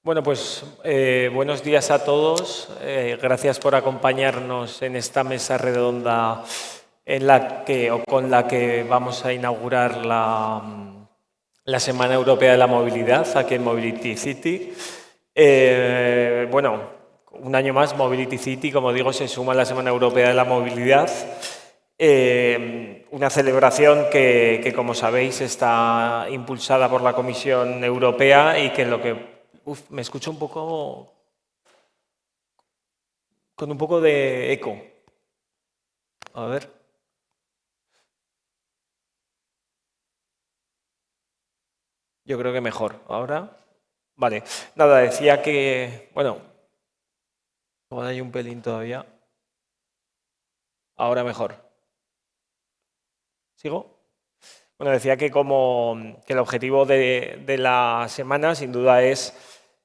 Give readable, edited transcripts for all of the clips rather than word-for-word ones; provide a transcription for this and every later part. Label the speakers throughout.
Speaker 1: Bueno, pues buenos días a todos. Gracias por acompañarnos en esta mesa redonda con la que vamos a inaugurar la Semana Europea de la Movilidad aquí en Mobility City. Bueno, un año más Mobility City, como digo, se suma a la Semana Europea de la Movilidad. Una celebración que, como sabéis, está impulsada por la Comisión Europea y que lo que... me escucho un poco... con un poco de eco. A ver. Yo creo que mejor. Ahora. Vale. Nada, decía que... Bueno, ahora hay un pelín todavía. Ahora mejor. ¿Sigo? Bueno, decía que el objetivo de la semana, sin duda, es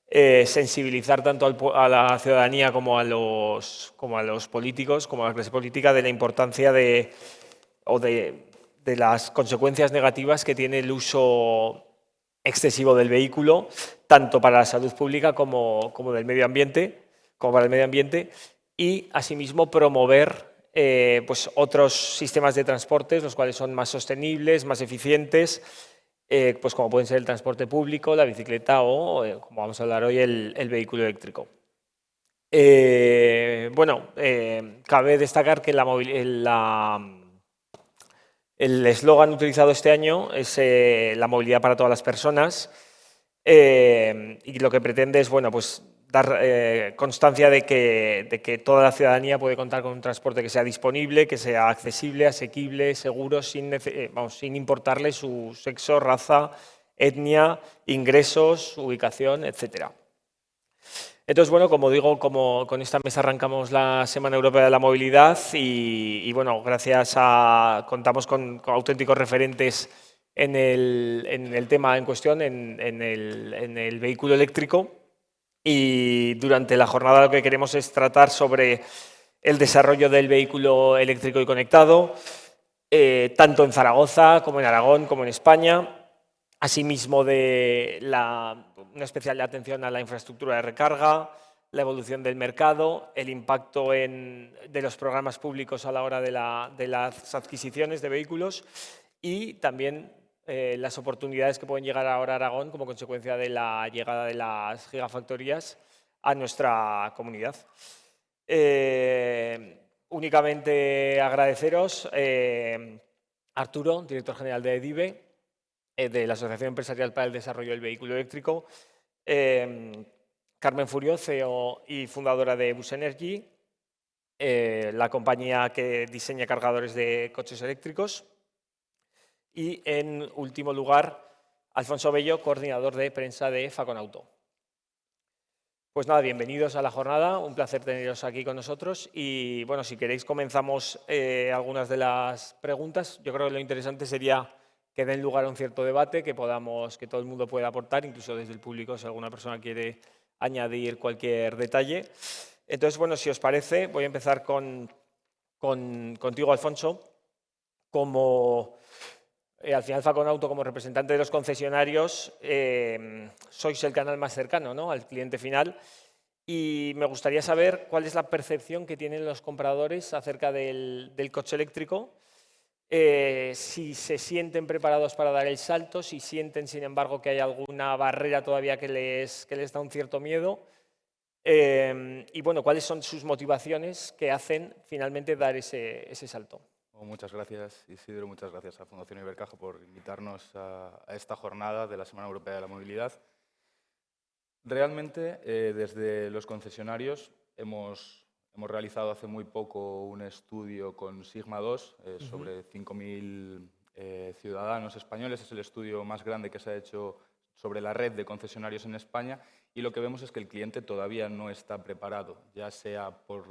Speaker 1: sensibilizar tanto a la ciudadanía como a los políticos, como a la clase política, de la importancia de las consecuencias negativas que tiene el uso excesivo del vehículo, tanto para la salud pública como para el medio ambiente, y asimismo promover pues otros sistemas de transportes, los cuales son más sostenibles, más eficientes, pues como pueden ser el transporte público, la bicicleta o, como vamos a hablar hoy, el vehículo eléctrico. Cabe destacar que el eslogan utilizado este año es la movilidad para todas las personas, y lo que pretende es pues, dar constancia de que toda la ciudadanía puede contar con un transporte que sea disponible, que sea accesible, asequible, seguro, sin importarle su sexo, raza, etnia, ingresos, ubicación, etcétera. Entonces, bueno, como digo, con esta mesa arrancamos la Semana Europea de la Movilidad y bueno, contamos con auténticos referentes en el tema en cuestión, en el vehículo eléctrico. Y durante la jornada lo que queremos es tratar sobre el desarrollo del vehículo eléctrico y conectado, tanto en Zaragoza como en Aragón como en España. Asimismo, una especial atención a la infraestructura de recarga, la evolución del mercado, el impacto de los programas públicos a la hora de las adquisiciones de vehículos y también las oportunidades que pueden llegar ahora a Aragón como consecuencia de la llegada de las gigafactorías a nuestra comunidad. Únicamente agradeceros, Arturo, director general de EDIVE, de la Asociación Empresarial para el Desarrollo del Vehículo Eléctrico, Carmen Furió, CEO y fundadora de Bus Energy, la compañía que diseña cargadores de coches eléctricos, y en último lugar, Alfonso Bello, coordinador de prensa de Faconauto. Pues nada, bienvenidos a la jornada, un placer teneros aquí con nosotros y bueno, si queréis comenzamos algunas de las preguntas. Yo creo que lo interesante sería que den lugar a un cierto debate, que todo el mundo pueda aportar, incluso desde el público si alguna persona quiere añadir cualquier detalle. Entonces, bueno, si os parece, voy a empezar contigo, Alfonso. Al final Faconauto, como representante de los concesionarios, sois el canal más cercano, ¿no?, al cliente final. Y me gustaría saber cuál es la percepción que tienen los compradores acerca del coche eléctrico, si se sienten preparados para dar el salto, si sienten, sin embargo, que hay alguna barrera todavía que les da un cierto miedo, y bueno, cuáles son sus motivaciones que hacen finalmente dar ese salto.
Speaker 2: Muchas gracias, Isidro. Muchas gracias a Fundación Ibercaja por invitarnos a esta jornada de la Semana Europea de la Movilidad. Realmente, desde los concesionarios hemos realizado hace muy poco un estudio con Sigma 2 sobre 5.000 ciudadanos españoles. Es el estudio más grande que se ha hecho sobre la red de concesionarios en España y lo que vemos es que el cliente todavía no está preparado, ya sea por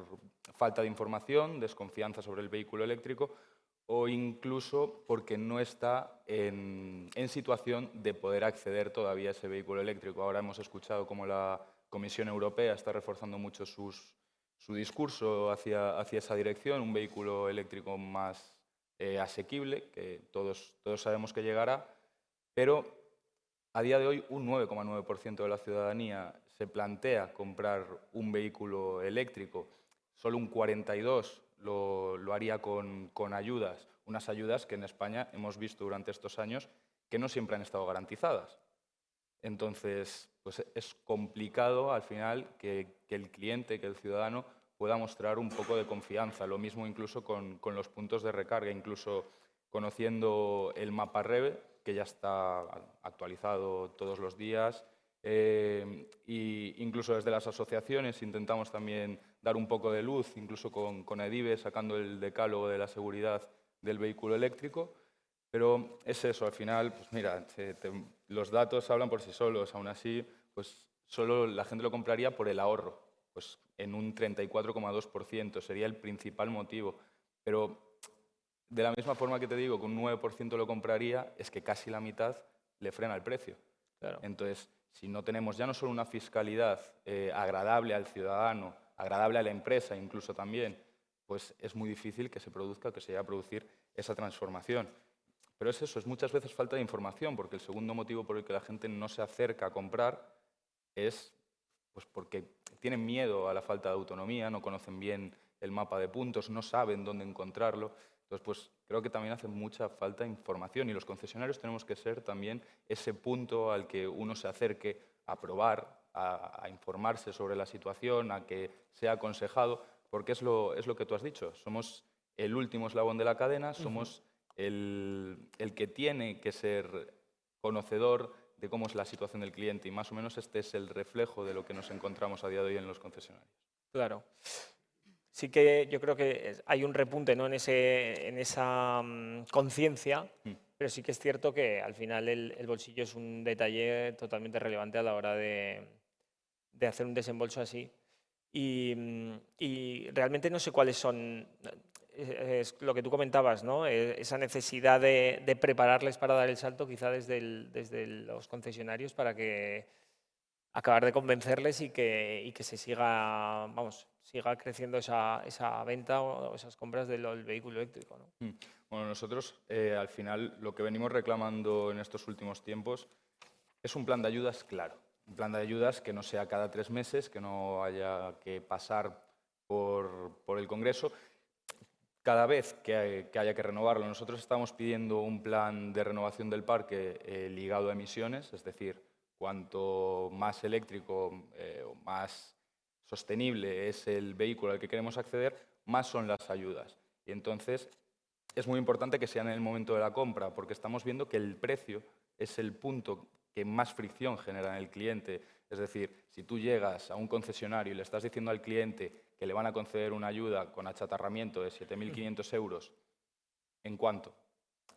Speaker 2: falta de información, desconfianza sobre el vehículo eléctrico o incluso porque no está en situación de poder acceder todavía a ese vehículo eléctrico. Ahora hemos escuchado cómo la Comisión Europea está reforzando mucho su discurso hacia esa dirección, un vehículo eléctrico más asequible, que todos sabemos que llegará, pero A día de hoy, un 9,9% de la ciudadanía se plantea comprar un vehículo eléctrico. Solo un 42% lo haría con ayudas. Unas ayudas que en España hemos visto durante estos años que no siempre han estado garantizadas. Entonces, pues es complicado al final que el cliente, que el ciudadano pueda mostrar un poco de confianza. Lo mismo incluso con los puntos de recarga, incluso conociendo el mapa REVE, que ya está actualizado todos los días, y incluso desde las asociaciones intentamos también dar un poco de luz, incluso con EDIVE, sacando el decálogo de la seguridad del vehículo eléctrico. Pero es eso, al final, pues mira, los datos hablan por sí solos. Aún así, pues solo la gente lo compraría por el ahorro, pues en un 34,2%, sería el principal motivo. Pero de la misma forma que te digo que un 9% lo compraría, es que casi la mitad le frena el precio.
Speaker 1: Claro.
Speaker 2: Entonces, si no tenemos ya no solo una fiscalidad agradable al ciudadano, agradable a la empresa incluso también, pues es muy difícil que se produzca, que se llegue a producir esa transformación. Pero es eso, es muchas veces falta de información, porque el segundo motivo por el que la gente no se acerca a comprar es pues porque tienen miedo a la falta de autonomía, no conocen bien el mapa de puntos, no saben dónde encontrarlo. Entonces, pues creo que también hace mucha falta de información y los concesionarios tenemos que ser también ese punto al que uno se acerque a probar, a informarse sobre la situación, a que sea aconsejado, porque es lo que tú has dicho. Somos el último eslabón de la cadena, somos el que tiene que ser conocedor de cómo es la situación del cliente y más o menos este es el reflejo de lo que nos encontramos a día de hoy en los concesionarios.
Speaker 1: Claro. Sí que yo creo que hay un repunte, ¿no?, en esa conciencia, pero sí que es cierto que al final el bolsillo es un detalle totalmente relevante a la hora de hacer un desembolso así. Y realmente no sé cuáles son, es lo que tú comentabas, ¿no? Esa necesidad de prepararles para dar el salto quizá desde los concesionarios para que acabar de convencerles y que se siga, vamos, siga creciendo esa venta o esas compras del vehículo eléctrico, ¿no?
Speaker 2: Bueno, nosotros al final lo que venimos reclamando en estos últimos tiempos es un plan de ayudas claro. Un plan de ayudas que no sea cada 3 meses, que no haya que pasar por el Congreso cada vez que haya que renovarlo. Nosotros estamos pidiendo un plan de renovación del parque ligado a emisiones, es decir, cuanto más eléctrico o más sostenible es el vehículo al que queremos acceder, más son las ayudas. Y entonces es muy importante que sea en el momento de la compra, porque estamos viendo que el precio es el punto que más fricción genera en el cliente. Es decir, si tú llegas a un concesionario y le estás diciendo al cliente que le van a conceder una ayuda con achatarramiento de 7.500 euros, ¿en cuánto?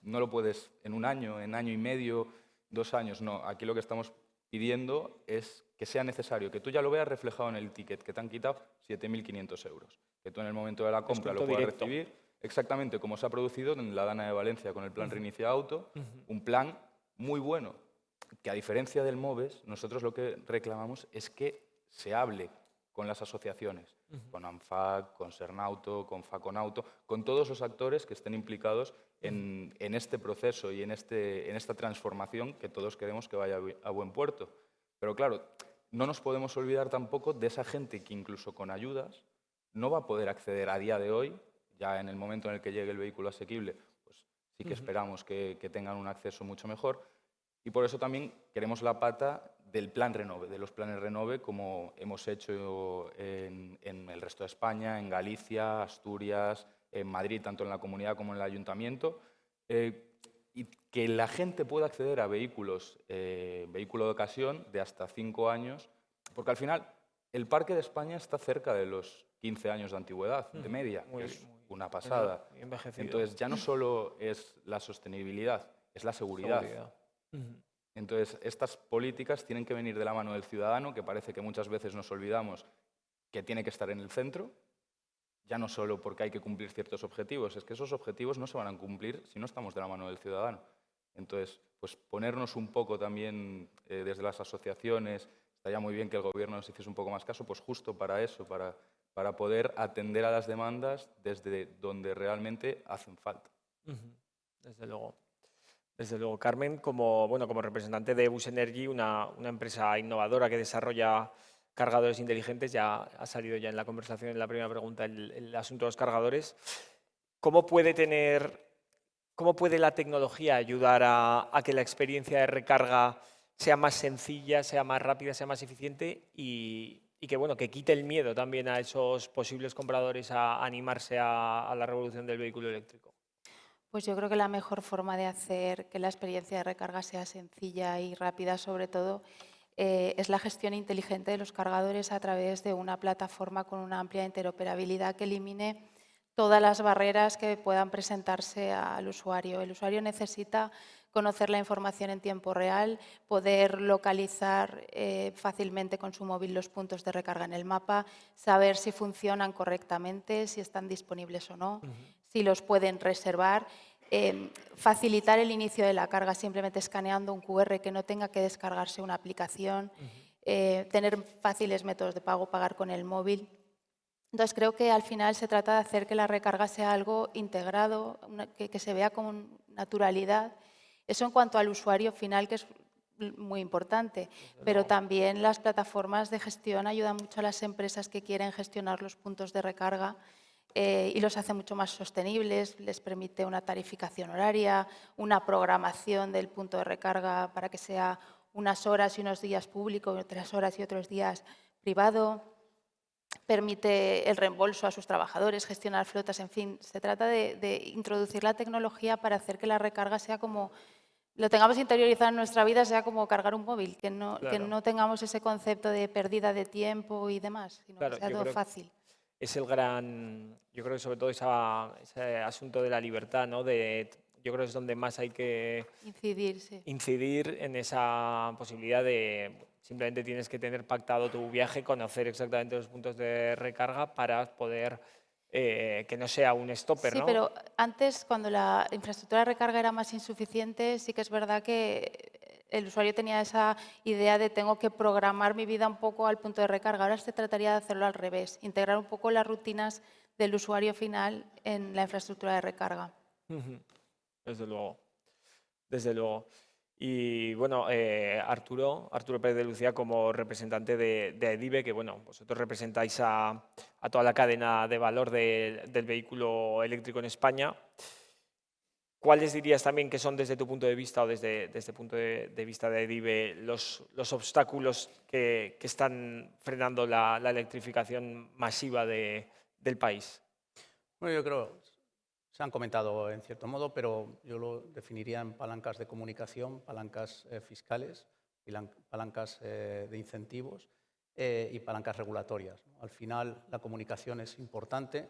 Speaker 2: No lo puedes en un año, en año y medio, 2 años, no. Aquí lo que estamos pidiendo es que sea necesario, que tú ya lo veas reflejado en el ticket, que te han quitado 7.500 euros, que tú en el momento de la compra lo puedas recibir exactamente como se ha producido en la Dana de Valencia con el plan Reinicia Auto, un plan muy bueno, que a diferencia del MOVES, nosotros lo que reclamamos es que se hable con las asociaciones, con ANFAC, con Sernauto, con Faconauto, con todos los actores que estén implicados en este proceso y en esta transformación que todos queremos que vaya a buen puerto. Pero claro, no nos podemos olvidar tampoco de esa gente que incluso con ayudas no va a poder acceder a día de hoy, ya en el momento en el que llegue el vehículo asequible, pues sí que esperamos que tengan un acceso mucho mejor. Y por eso también queremos la pata del plan Renove, de los planes Renove, como hemos hecho en el resto de España, en Galicia, Asturias, en Madrid, tanto en la comunidad como en el ayuntamiento, y que la gente pueda acceder a vehículos, vehículo de ocasión de hasta 5 años, porque al final el parque de España está cerca de los 15 años de antigüedad, de media, que es una pasada. Entonces ya no solo es la sostenibilidad, es la seguridad. Entonces, estas políticas tienen que venir de la mano del ciudadano, que parece que muchas veces nos olvidamos que tiene que estar en el centro, ya no solo porque hay que cumplir ciertos objetivos, es que esos objetivos no se van a cumplir si no estamos de la mano del ciudadano. Entonces, pues ponernos un poco también desde las asociaciones, estaría muy bien que el gobierno nos hiciese un poco más caso, pues justo para eso, para poder atender a las demandas desde donde realmente hacen falta.
Speaker 1: Desde luego. Desde luego, Carmen, como representante de Bus Energy, una empresa innovadora que desarrolla cargadores inteligentes, ya ha salido ya en la conversación, en la primera pregunta, el asunto de los cargadores. ¿Cómo puede la tecnología ayudar a que la experiencia de recarga sea más sencilla, sea más rápida, sea más eficiente y que quite el miedo también a esos posibles compradores a animarse a la revolución del vehículo eléctrico?
Speaker 3: Pues yo creo que la mejor forma de hacer que la experiencia de recarga sea sencilla y rápida, sobre todo, es la gestión inteligente de los cargadores a través de una plataforma con una amplia interoperabilidad que elimine todas las barreras que puedan presentarse al usuario. El usuario necesita conocer la información en tiempo real, poder localizar fácilmente con su móvil los puntos de recarga en el mapa, saber si funcionan correctamente, si están disponibles o no, si los pueden reservar. Facilitar el inicio de la carga simplemente escaneando un QR, que no tenga que descargarse una aplicación, tener fáciles métodos de pago, pagar con el móvil. Entonces creo que al final se trata de hacer que la recarga sea algo integrado, que se vea con naturalidad. Eso en cuanto al usuario final, que es muy importante, pero también las plataformas de gestión ayudan mucho a las empresas que quieren gestionar los puntos de recarga y los hace mucho más sostenibles, les permite una tarificación horaria, una programación del punto de recarga para que sea unas horas y unos días público, otras horas y otros días privado, permite el reembolso a sus trabajadores, gestionar flotas, en fin, se trata de introducir la tecnología para hacer que la recarga sea como, lo tengamos interiorizado en nuestra vida, sea como cargar un móvil, que
Speaker 1: Claro,
Speaker 3: no tengamos ese concepto de pérdida de tiempo y demás, sino que
Speaker 1: claro,
Speaker 3: sea
Speaker 1: yo
Speaker 3: todo
Speaker 1: creo
Speaker 3: fácil.
Speaker 1: es yo creo que sobre todo ese asunto de la libertad, ¿no? Yo creo que es donde más hay que
Speaker 3: Incidir, sí.
Speaker 1: incidir en esa posibilidad de simplemente tienes que tener pactado tu viaje, conocer exactamente los puntos de recarga para poder que no sea un stopper,
Speaker 3: Sí,
Speaker 1: ¿no?
Speaker 3: pero antes, cuando la infraestructura de recarga era más insuficiente, sí que es verdad que el usuario tenía esa idea de tengo que programar mi vida un poco al punto de recarga. Ahora se trataría de hacerlo al revés, integrar un poco las rutinas del usuario final en la infraestructura de recarga.
Speaker 1: Ujú. Desde luego, desde luego. Y bueno, Arturo Pérez de Lucía, como representante de Edive, que bueno, vosotros representáis a toda la cadena de valor del vehículo eléctrico en España. ¿Cuáles dirías también que son desde tu punto de vista o desde el punto de vista de Edive los obstáculos que están frenando la electrificación masiva del país?
Speaker 4: Bueno, yo creo, se han comentado en cierto modo, pero yo lo definiría en palancas de comunicación, palancas fiscales, palancas de incentivos y palancas regulatorias, ¿no? Al final, la comunicación es importante.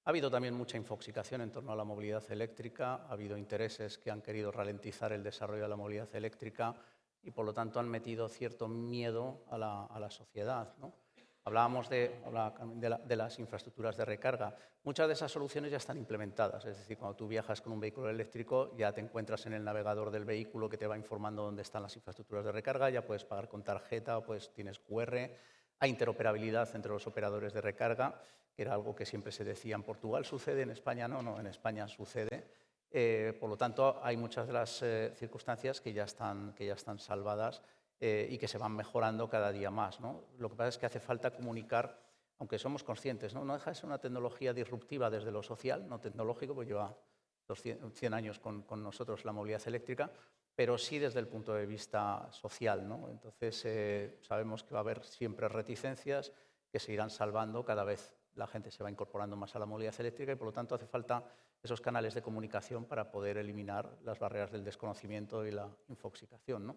Speaker 4: Ha habido también mucha infoxicación en torno a la movilidad eléctrica, ha habido intereses que han querido ralentizar el desarrollo de la movilidad eléctrica y, por lo tanto, han metido cierto miedo a la sociedad, ¿no? Hablábamos de las infraestructuras de recarga. Muchas de esas soluciones ya están implementadas. Es decir, cuando tú viajas con un vehículo eléctrico, ya te encuentras en el navegador del vehículo que te va informando dónde están las infraestructuras de recarga, ya puedes pagar con tarjeta, pues tienes QR. Hay interoperabilidad entre los operadores de recarga, que era algo que siempre se decía en Portugal sucede, en España no, en España sucede. Por lo tanto, hay muchas de las circunstancias que ya están salvadas y que se van mejorando cada día más, ¿no? Lo que pasa es que hace falta comunicar, aunque somos conscientes, ¿no? No deja de ser una tecnología disruptiva desde lo social, no tecnológico, porque lleva 100 años con nosotros la movilidad eléctrica, pero sí desde el punto de vista social, ¿no? Entonces, sabemos que va a haber siempre reticencias que se irán salvando cada vez la gente se va incorporando más a la movilidad eléctrica y, por lo tanto, hace falta esos canales de comunicación para poder eliminar las barreras del desconocimiento y la infoxicación, ¿no?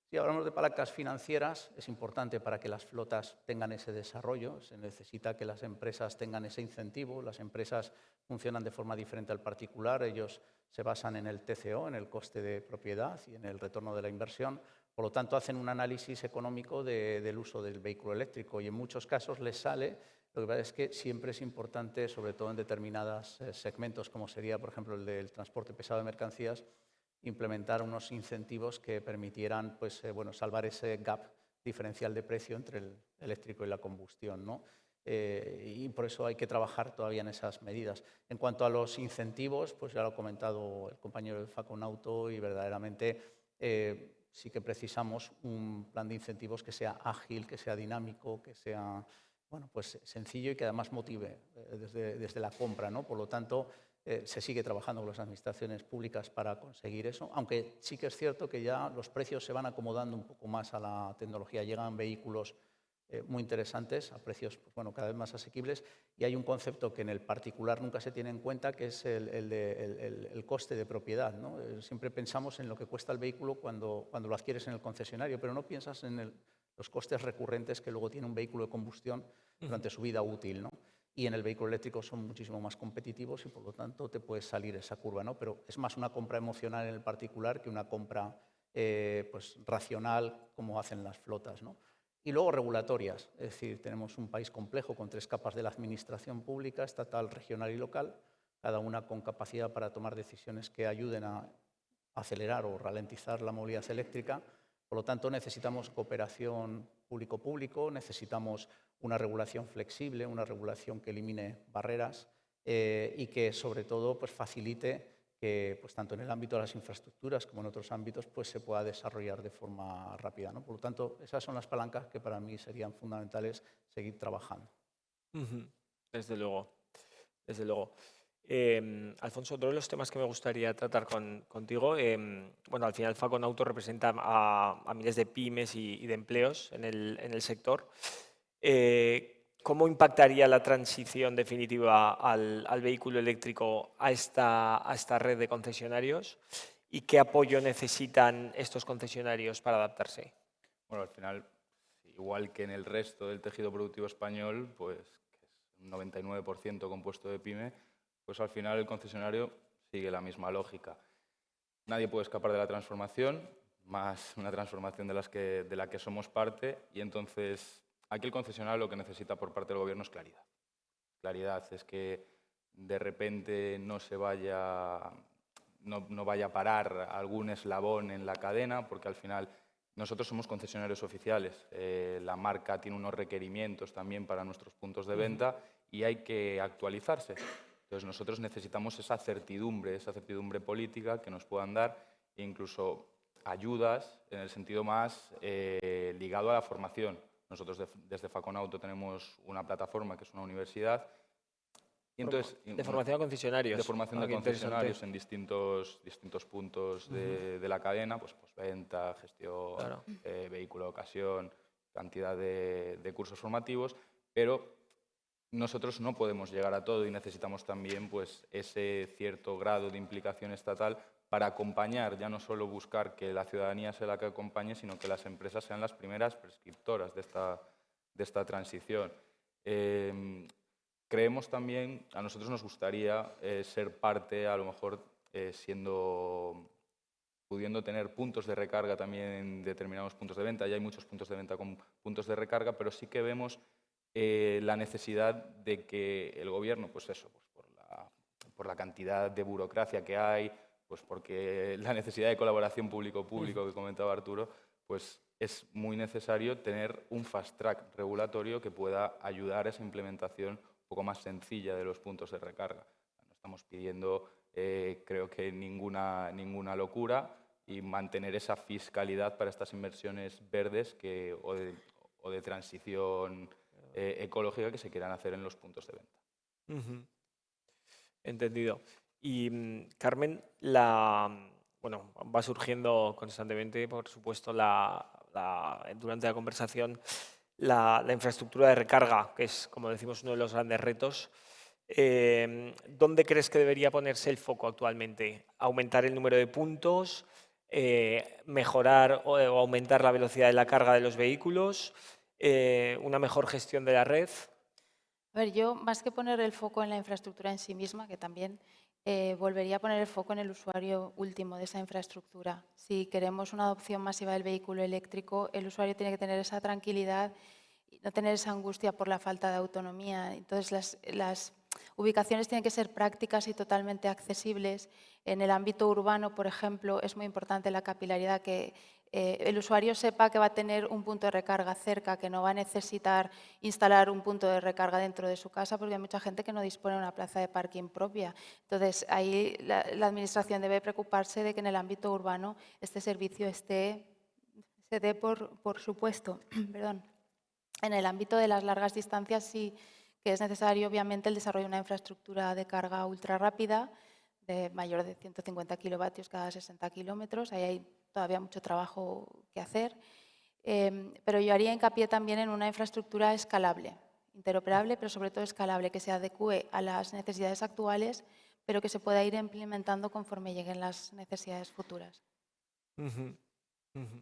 Speaker 4: Si hablamos de palancas financieras, es importante para que las flotas tengan ese desarrollo, se necesita que las empresas tengan ese incentivo, las empresas funcionan de forma diferente al particular, ellos se basan en el TCO, en el coste de propiedad y en el retorno de la inversión, por lo tanto hacen un análisis económico del uso del vehículo eléctrico y en muchos casos les sale. Lo que pasa es que siempre es importante, sobre todo en determinados segmentos, como sería, por ejemplo, el del transporte pesado de mercancías, implementar unos incentivos que permitieran salvar ese gap diferencial de precio entre el eléctrico y la combustión, ¿no? y por eso hay que trabajar todavía en esas medidas. En cuanto a los incentivos, pues ya lo ha comentado el compañero de Faconauto y verdaderamente sí que precisamos un plan de incentivos que sea ágil, que sea dinámico, que sea bueno, pues sencillo y que además motive desde la compra, ¿no? Por lo tanto, se sigue trabajando con las administraciones públicas para conseguir eso, aunque sí que es cierto que ya los precios se van acomodando un poco más a la tecnología. Llegan vehículos muy interesantes a precios pues, bueno, cada vez más asequibles y hay un concepto que en el particular nunca se tiene en cuenta, que es el coste de propiedad, ¿no? Siempre pensamos en lo que cuesta el vehículo cuando lo adquieres en el concesionario, pero no piensas en los costes recurrentes que luego tiene un vehículo de combustión durante su vida útil, ¿no? Y en el vehículo eléctrico son muchísimo más competitivos y por lo tanto te puede salir esa curva, ¿no? Pero es más una compra emocional en el particular que una compra pues, racional como hacen las flotas, ¿no? Y luego regulatorias, es decir, tenemos un país complejo con 3 capas de la administración pública, estatal, regional y local, cada una con capacidad para tomar decisiones que ayuden a acelerar o ralentizar la movilidad eléctrica. Por lo tanto, necesitamos cooperación público-público, necesitamos una regulación flexible, una regulación que elimine barreras y que, sobre todo, pues, facilite que pues, tanto en el ámbito de las infraestructuras como en otros ámbitos pues, se pueda desarrollar de forma rápida, ¿no? Por lo tanto, esas son las palancas que para mí serían fundamentales seguir trabajando.
Speaker 1: Desde luego, desde luego. Alfonso, otro de los temas que me gustaría tratar contigo, bueno, al final Faconauto representa a miles de pymes y de empleos en el sector. ¿Cómo impactaría la transición definitiva al vehículo eléctrico a esta red de concesionarios? ¿Y qué apoyo necesitan estos concesionarios para adaptarse?
Speaker 2: Bueno, al final, igual que en el resto del tejido productivo español, pues que es un 99% compuesto de pyme, pues al final el concesionario sigue la misma lógica. Nadie puede escapar de la transformación, más una transformación de la que somos parte, y entonces aquí el concesionario lo que necesita por parte del gobierno es claridad. Claridad es que de repente no vaya a parar algún eslabón en la cadena, porque al final nosotros somos concesionarios oficiales. La marca tiene unos requerimientos también para nuestros puntos de venta y hay que actualizarse. Entonces nosotros necesitamos esa certidumbre política que nos puedan dar e incluso ayudas en el sentido más ligado a la formación. Nosotros desde Faconauto tenemos una plataforma que es una universidad. Y entonces,
Speaker 1: de formación a concesionarios.
Speaker 2: De formación de concesionarios en distintos puntos de la cadena, pues venta, gestión, claro. Vehículo de ocasión, cantidad de cursos formativos, pero nosotros no podemos llegar a todo y necesitamos también pues, ese cierto grado de implicación estatal para acompañar, ya no solo buscar que la ciudadanía sea la que acompañe, sino que las empresas sean las primeras prescriptoras de esta transición. Creemos también, a nosotros nos gustaría ser parte, a lo mejor pudiendo tener puntos de recarga también en determinados puntos de venta. Ya hay muchos puntos de venta con puntos de recarga, pero sí que vemos la necesidad de que el gobierno, pues eso, pues por la cantidad de burocracia que hay, pues porque la necesidad de colaboración público-público que comentaba Arturo, pues es muy necesario tener un fast track regulatorio que pueda ayudar a esa implementación un poco más sencilla de los puntos de recarga. No estamos pidiendo, creo que ninguna locura, y mantener esa fiscalidad para estas inversiones verdes o de transición ecológica que se quieran hacer en los puntos de venta.
Speaker 1: Entendido. Y Carmen, bueno, va surgiendo constantemente, por supuesto, durante la conversación, la infraestructura de recarga, que es, como decimos, uno de los grandes retos. ¿Dónde crees que debería ponerse el foco actualmente? ¿Aumentar el número de puntos? ¿Mejorar o aumentar la velocidad de la carga de los vehículos? ¿Una mejor gestión de la red?
Speaker 3: A ver, yo más que poner el foco en la infraestructura en sí misma, que también volvería a poner el foco en el usuario último de esa infraestructura. Si queremos una adopción masiva del vehículo eléctrico, el usuario tiene que tener esa tranquilidad y no tener esa angustia por la falta de autonomía. Entonces, las ubicaciones tienen que ser prácticas y totalmente accesibles. En el ámbito urbano, por ejemplo, es muy importante la capilaridad, que el usuario sepa que va a tener un punto de recarga cerca, que no va a necesitar instalar un punto de recarga dentro de su casa, porque hay mucha gente que no dispone de una plaza de parking propia. Entonces, ahí la Administración debe preocuparse de que en el ámbito urbano este servicio se dé por supuesto. Perdón. En el ámbito de las largas distancias sí que es necesario, obviamente, el desarrollo de una infraestructura de carga ultra rápida, de mayor de 150 kilovatios cada 60 kilómetros. Ahí hay todavía mucho trabajo que hacer. Pero yo haría hincapié también en una infraestructura escalable, interoperable, pero sobre todo escalable, que se adecue a las necesidades actuales, pero que se pueda ir implementando conforme lleguen las necesidades futuras.
Speaker 1: Ujú, ujú.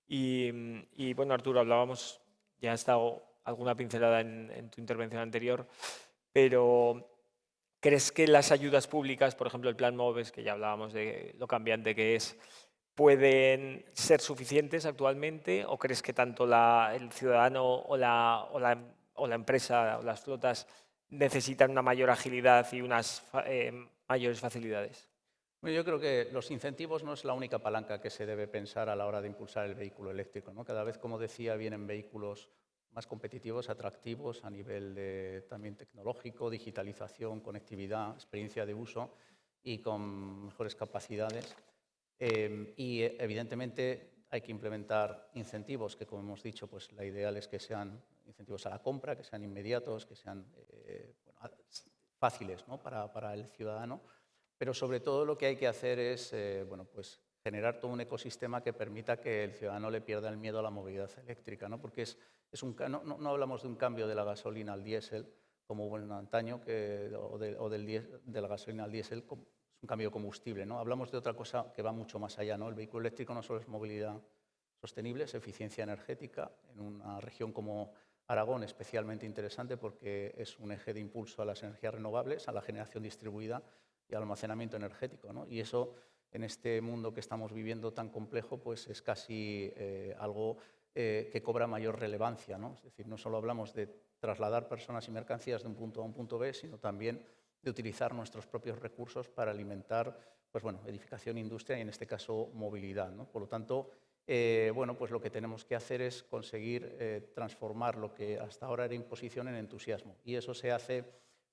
Speaker 1: Y bueno, Arturo, hablábamos, ya has dado alguna pincelada en tu intervención anterior, pero ¿crees que las ayudas públicas, por ejemplo el Plan MOVES, que ya hablábamos de lo cambiante que es, pueden ser suficientes actualmente? ¿O crees que tanto el ciudadano o la empresa o las flotas necesitan una mayor agilidad y unas mayores facilidades?
Speaker 4: Bueno, yo creo que los incentivos no es la única palanca que se debe pensar a la hora de impulsar el vehículo eléctrico, ¿no? Cada vez, como decía, vienen vehículos más competitivos, atractivos a nivel también tecnológico, digitalización, conectividad, experiencia de uso y con mejores capacidades. Evidentemente hay que implementar incentivos que, como hemos dicho, pues la ideal es que sean incentivos a la compra, que sean inmediatos, que sean fáciles, ¿no? para el ciudadano. Pero sobre todo lo que hay que hacer es pues generar todo un ecosistema que permita que el ciudadano le pierda el miedo a la movilidad eléctrica, ¿no? Porque no hablamos de un cambio de la gasolina al diésel como hubo en antaño, de la gasolina al diésel, es un cambio de combustible, ¿no? Hablamos de otra cosa que va mucho más allá, ¿no? El vehículo eléctrico no solo es movilidad sostenible, es eficiencia energética. En una región como Aragón especialmente interesante porque es un eje de impulso a las energías renovables, a la generación distribuida y al almacenamiento energético, ¿no? Y eso, en este mundo que estamos viviendo tan complejo, pues es casi algo que cobra mayor relevancia, ¿no? Es decir, no solo hablamos de trasladar personas y mercancías de un punto a un punto B, sino también de utilizar nuestros propios recursos para alimentar, pues bueno, edificación, industria y, en este caso, movilidad, ¿no? Por lo tanto, pues lo que tenemos que hacer es conseguir transformar lo que hasta ahora era imposición en entusiasmo. Y eso se hace,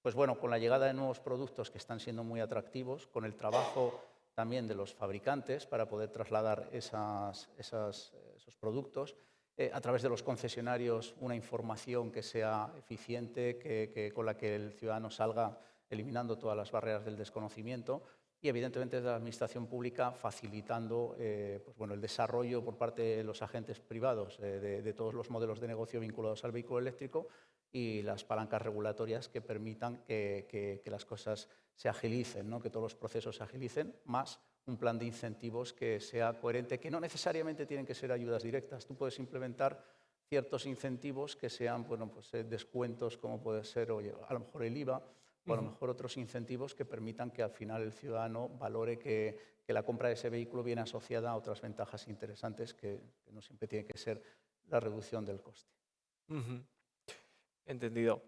Speaker 4: pues bueno, con la llegada de nuevos productos que están siendo muy atractivos, con el trabajo también de los fabricantes para poder trasladar esos productos, a través de los concesionarios una información que sea eficiente, con la que el ciudadano salga eliminando todas las barreras del desconocimiento, y evidentemente desde la administración pública facilitando el desarrollo por parte de los agentes privados de todos los modelos de negocio vinculados al vehículo eléctrico y las palancas regulatorias que permitan que las cosas se agilicen, ¿no? Que todos los procesos se agilicen, más un plan de incentivos que sea coherente, que no necesariamente tienen que ser ayudas directas. Tú puedes implementar ciertos incentivos que sean descuentos, como puede ser a lo mejor el IVA, o a lo mejor otros incentivos que permitan que al final el ciudadano valore que la compra de ese vehículo viene asociada a otras ventajas interesantes que no siempre tiene que ser la reducción del coste.
Speaker 1: Entendido.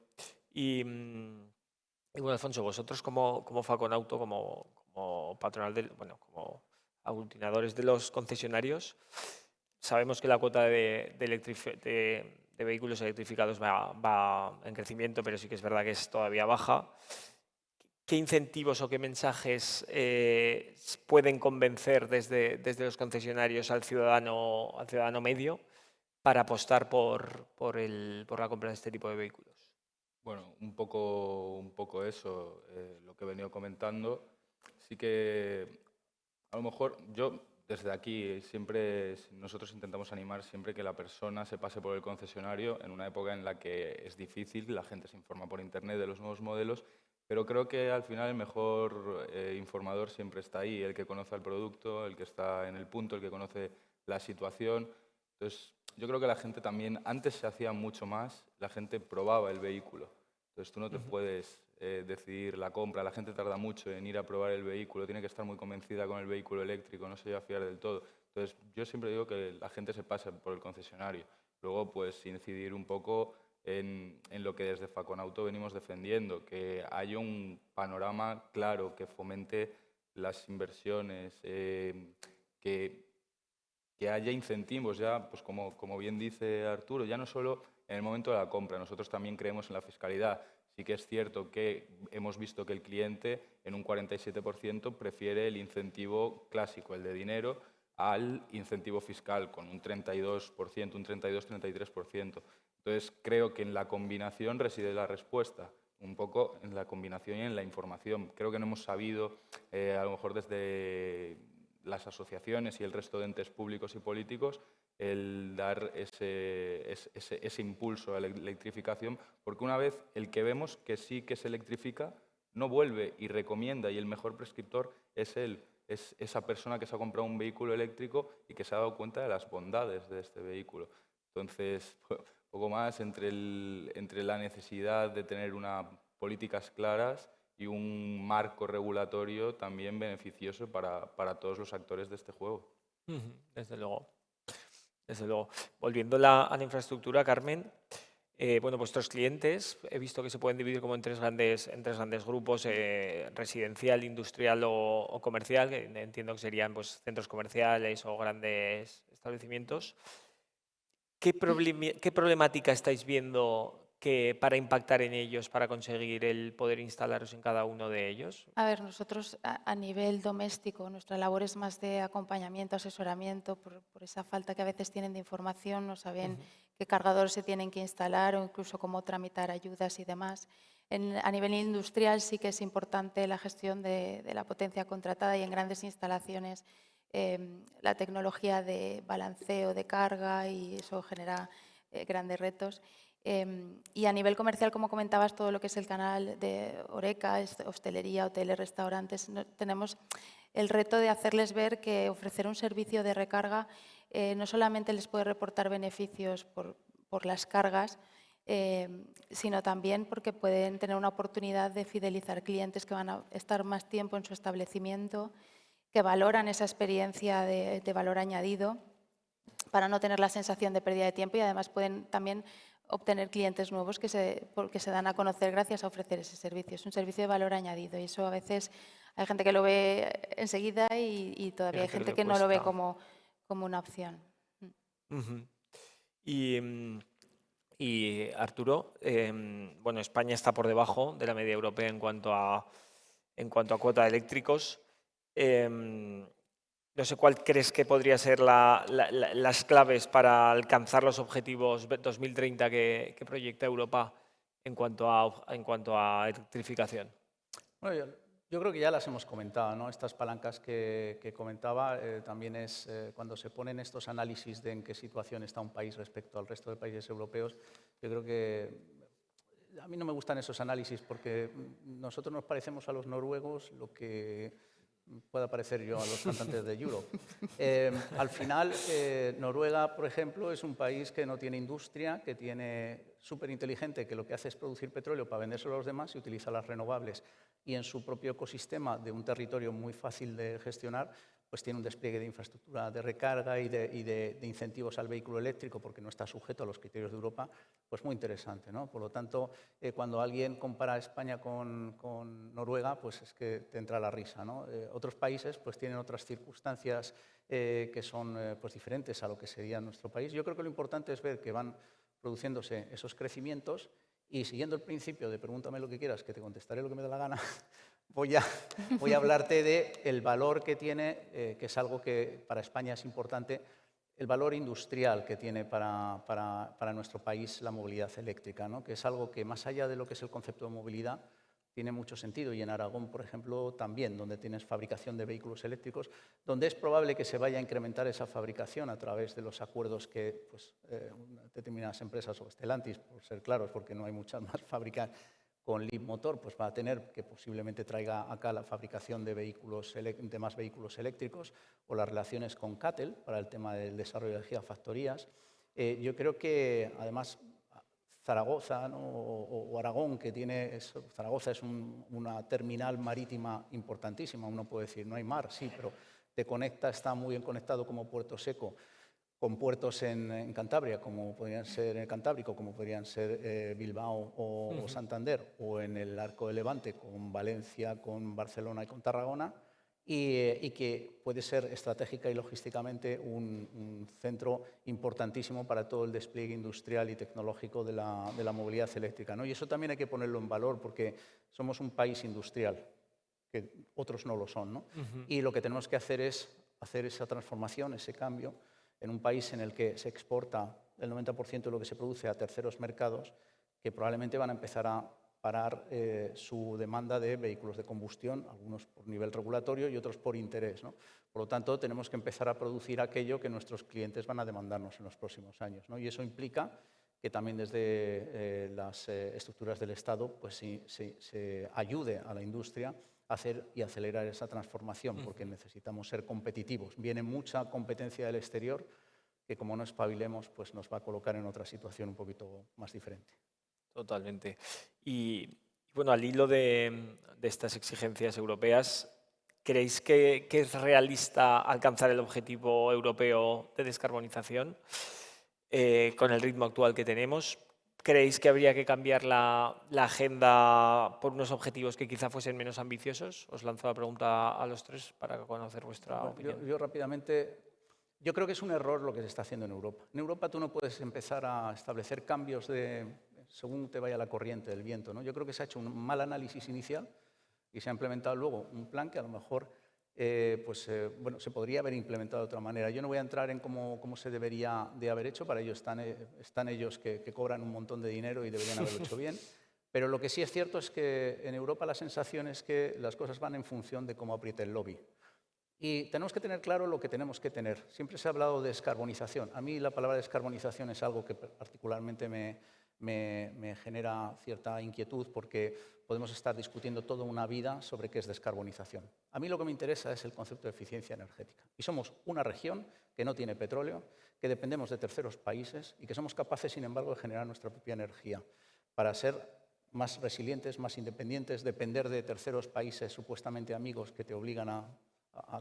Speaker 1: Y bueno, Alfonso, vosotros como Faconauto, como patronal como aglutinadores de los concesionarios, sabemos que la cuota de vehículos electrificados va en crecimiento, pero sí que es verdad que es todavía baja. ¿Qué incentivos o qué mensajes pueden convencer desde los concesionarios al ciudadano medio para apostar por la compra de este tipo de vehículos?
Speaker 2: Bueno, un poco eso, lo que he venido comentando. Sí que a lo mejor yo desde aquí nosotros intentamos animar siempre que la persona se pase por el concesionario en una época en la que es difícil, la gente se informa por internet de los nuevos modelos, pero creo que al final el mejor informador siempre está ahí, el que conoce el producto, el que está en el punto, el que conoce la situación. Entonces, yo creo que la gente también, antes se hacía mucho más, la gente probaba el vehículo. Entonces, tú no te puedes decidir la compra, la gente tarda mucho en ir a probar el vehículo, tiene que estar muy convencida con el vehículo eléctrico, no se llega a fiar del todo. Entonces, yo siempre digo que la gente se pase por el concesionario. Luego, pues, incidir un poco en lo que desde Faconauto venimos defendiendo, que haya un panorama claro, que fomente las inversiones, que que haya incentivos ya, pues como bien dice Arturo, ya no solo en el momento de la compra, nosotros también creemos en la fiscalidad. Sí que es cierto que hemos visto que el cliente en un 47% prefiere el incentivo clásico, el de dinero, al incentivo fiscal, con un 32%, un 32-33%. Entonces, creo que en la combinación reside la respuesta, un poco en la combinación y en la información. Creo que no hemos sabido, a lo mejor desde las asociaciones y el resto de entes públicos y políticos, el dar ese impulso a la electrificación, porque una vez el que vemos que sí que se electrifica, no vuelve y recomienda, y el mejor prescriptor es él, es esa persona que se ha comprado un vehículo eléctrico y que se ha dado cuenta de las bondades de este vehículo. Entonces, poco más entre la necesidad de tener unas políticas claras y un marco regulatorio también beneficioso para todos los actores de este juego.
Speaker 1: Desde luego. Desde luego. Volviendo a la infraestructura, Carmen, bueno, vuestros clientes he visto que se pueden dividir como en tres grandes grupos, residencial, industrial o comercial, que entiendo que serían pues, centros comerciales o grandes establecimientos. ¿Qué problemática estáis viendo para impactar en ellos, para conseguir el poder instalaros en cada uno de ellos?
Speaker 3: A ver, nosotros a nivel doméstico, nuestra labor es más de acompañamiento, asesoramiento, por esa falta que a veces tienen de información, no saben qué cargadores se tienen que instalar o incluso cómo tramitar ayudas y demás. A nivel industrial sí que es importante la gestión de la potencia contratada y en grandes instalaciones la tecnología de balanceo de carga y eso genera grandes retos. Y a nivel comercial, como comentabas, todo lo que es el canal de Horeca, hostelería, hoteles, restaurantes, tenemos el reto de hacerles ver que ofrecer un servicio de recarga no solamente les puede reportar beneficios por las cargas, sino también porque pueden tener una oportunidad de fidelizar clientes que van a estar más tiempo en su establecimiento, que valoran esa experiencia de valor añadido para no tener la sensación de pérdida de tiempo y además pueden también obtener clientes nuevos porque se dan a conocer gracias a ofrecer ese servicio. Es un servicio de valor añadido y eso a veces hay gente que lo ve enseguida y todavía hay gente que no lo ve como una opción.
Speaker 1: Y Arturo, bueno, España está por debajo de la media europea en cuanto a cuota de eléctricos. No sé cuál crees que podría ser las claves para alcanzar los objetivos 2030 que proyecta Europa en cuanto a electrificación.
Speaker 4: Bueno, yo creo que ya las hemos comentado, ¿no? Estas palancas que comentaba también es cuando se ponen estos análisis de en qué situación está un país respecto al resto de países europeos. Yo creo que a mí no me gustan esos análisis porque nosotros nos parecemos a los noruegos lo que pueda parecer yo a los cantantes de Europe. Al final, Noruega, por ejemplo, es un país que no tiene industria, que tiene súper inteligente, que lo que hace es producir petróleo para vendérselo a los demás y utiliza las renovables. Y en su propio ecosistema de un territorio muy fácil de gestionar, pues tiene un despliegue de infraestructura de recarga y de incentivos al vehículo eléctrico, porque no está sujeto a los criterios de Europa, pues muy interesante, ¿no? Por lo tanto, cuando alguien compara España con Noruega, pues es que te entra la risa, ¿no? Otros países pues tienen otras circunstancias que son pues diferentes a lo que sería nuestro país. Yo creo que lo importante es ver que van produciéndose esos crecimientos y siguiendo el principio de pregúntame lo que quieras, que te contestaré lo que me da la gana, voy a hablarte del valor que tiene, que es algo que para España es importante, el valor industrial que tiene para nuestro país la movilidad eléctrica, ¿no? Que es algo que más allá de lo que es el concepto de movilidad, tiene mucho sentido y en Aragón, por ejemplo, también, donde tienes fabricación de vehículos eléctricos, donde es probable que se vaya a incrementar esa fabricación a través de los acuerdos que pues, determinadas empresas, o Stellantis, por ser claros, porque no hay muchas más fábricas con Leapmotor, pues va a tener que posiblemente traiga acá la fabricación de más vehículos eléctricos o las relaciones con CATL para el tema del desarrollo de gigafactorías. Yo creo que además Zaragoza, ¿no? o Aragón, que tiene Zaragoza es una terminal marítima importantísima. Uno puede decir, no hay mar, sí, pero te conecta, está muy bien conectado como puerto seco con puertos en Cantabria, como podrían ser el Cantábrico, como podrían ser Bilbao o Santander, o en el Arco de Levante, con Valencia, con Barcelona y con Tarragona. y que puede ser estratégica y logísticamente un centro importantísimo para todo el despliegue industrial y tecnológico de la movilidad eléctrica, ¿no? Y eso también hay que ponerlo en valor porque somos un país industrial, que otros no lo son, ¿no? Y lo que tenemos que hacer es hacer esa transformación, ese cambio, en un país en el que se exporta el 90% de lo que se produce a terceros mercados, que probablemente van a empezar a parar su demanda de vehículos de combustión, algunos por nivel regulatorio y otros por interés, ¿no? Por lo tanto, tenemos que empezar a producir aquello que nuestros clientes van a demandarnos en los próximos años, ¿no? Y eso implica que también desde las estructuras del Estado pues, se ayude a la industria a hacer y acelerar esa transformación, porque necesitamos ser competitivos. Viene mucha competencia del exterior que, como no espabilemos, pues nos va a colocar en otra situación un poquito más diferente.
Speaker 1: Totalmente. Y bueno, al hilo de estas exigencias europeas, ¿creéis que es realista alcanzar el objetivo europeo de descarbonización con el ritmo actual que tenemos? ¿Creéis que habría que cambiar la agenda por unos objetivos que quizá fuesen menos ambiciosos? Os lanzo la pregunta a los tres para conocer vuestra
Speaker 4: Bueno,
Speaker 1: opinión.
Speaker 4: yo rápidamente, yo creo que es un error lo que se está haciendo en Europa. En Europa tú no puedes empezar a establecer cambios según te vaya la corriente del viento, ¿no? Yo creo que se ha hecho un mal análisis inicial y se ha implementado luego un plan que a lo mejor bueno, se podría haber implementado de otra manera. Yo no voy a entrar en cómo se debería de haber hecho, para ello están ellos que cobran un montón de dinero y deberían haberlo hecho bien. Pero lo que sí es cierto es que en Europa la sensación es que las cosas van en función de cómo apriete el lobby. Y tenemos que tener claro lo que tenemos que tener. Siempre se ha hablado de descarbonización. A mí la palabra descarbonización es algo que particularmente me genera cierta inquietud porque podemos estar discutiendo toda una vida sobre qué es descarbonización. A mí lo que me interesa es el concepto de eficiencia energética. Y somos una región que no tiene petróleo, que dependemos de terceros países y que somos capaces, sin embargo, de generar nuestra propia energía para ser más resilientes, más independientes, depender de terceros países supuestamente amigos que te obligan a